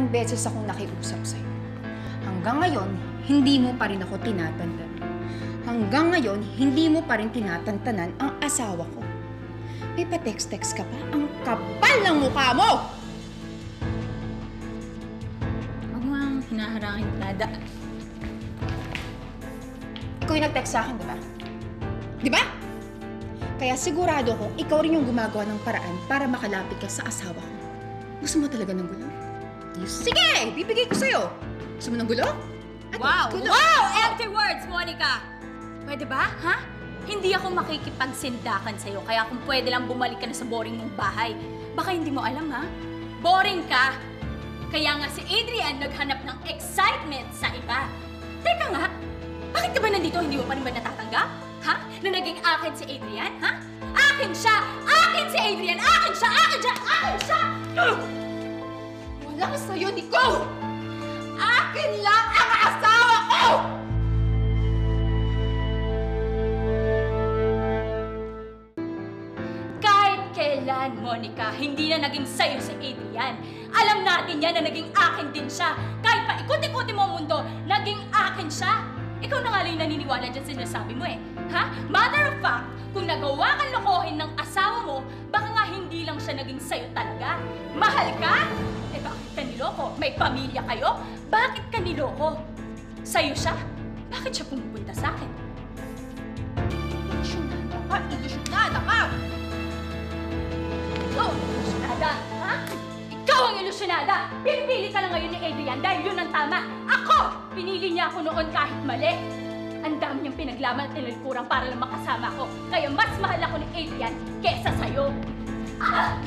ilang beses akong nakiusap sa'yo. Hanggang ngayon, hindi mo pa rin ako tinatantan. Hanggang ngayon, hindi mo pa rin tinatantanan ang asawa ko. May pa-text-text ka pa? Ang kapal ng mukha mo! Huwag mo ang hinaharangin, Nada. Ikaw yung nag-text sa akin, di ba? Di ba? Kaya sigurado ko, ikaw rin yung gumagawa ng paraan para makalapit ka sa asawa ko. Gusto mo talaga ng gulo? Sige! Bibigay ko sa'yo! Gusto mo ng gulo? Wow! Gulo. Wow! Empty words, Monica! Pwede ba, ha? Hindi ako makikipagsindakan sa'yo, kaya kung pwede lang bumalik ka na sa boring mong bahay. Baka hindi mo alam, ha? Boring ka! Kaya nga si Adrian naghanap ng excitement sa iba. Teka nga, bakit ka ba nandito? Hindi mo pa rin ba natatanggap? Ha? Na naging akin si Adrian, ha? Akin siya! Akin si Adrian! Akin siya! Akin siya! Akin siya! Wala sa'yo, Nicole! Akin lang ang asawa ko! Kahit kailan, Monica, hindi na naging sayo si Adrian. Alam natin yan na naging akin din siya. Kahit pa ikot-ikuti mo ang mundo, naging akin siya. Ikaw na nga lang yung naniniwala dyan sa sinasabi mo eh. Ha? Matter of fact, kung nagawa kang lokohin ng asawa mo, baka nga hindi lang siya naging sayo talaga. Mahal ka? Eh bakit ka niloko? May pamilya kayo? Bakit ka niloko? Sayo siya? Bakit siya pumupunta sa akin? Ilusyonada ka! Ilusyonada ka! Ikaw ang ilusyonada, ha? Ikaw ang ilusyonada! Pinipili ka lang ngayon ni Adrian dahil yun ang tama. Ako! Pinili niya ako noon kahit mali. Ang dami niyang pinaglaman at tinulkurang para lang makasama ko. Kaya mas mahal ako ni Adrian kesa sa'yo. Ah!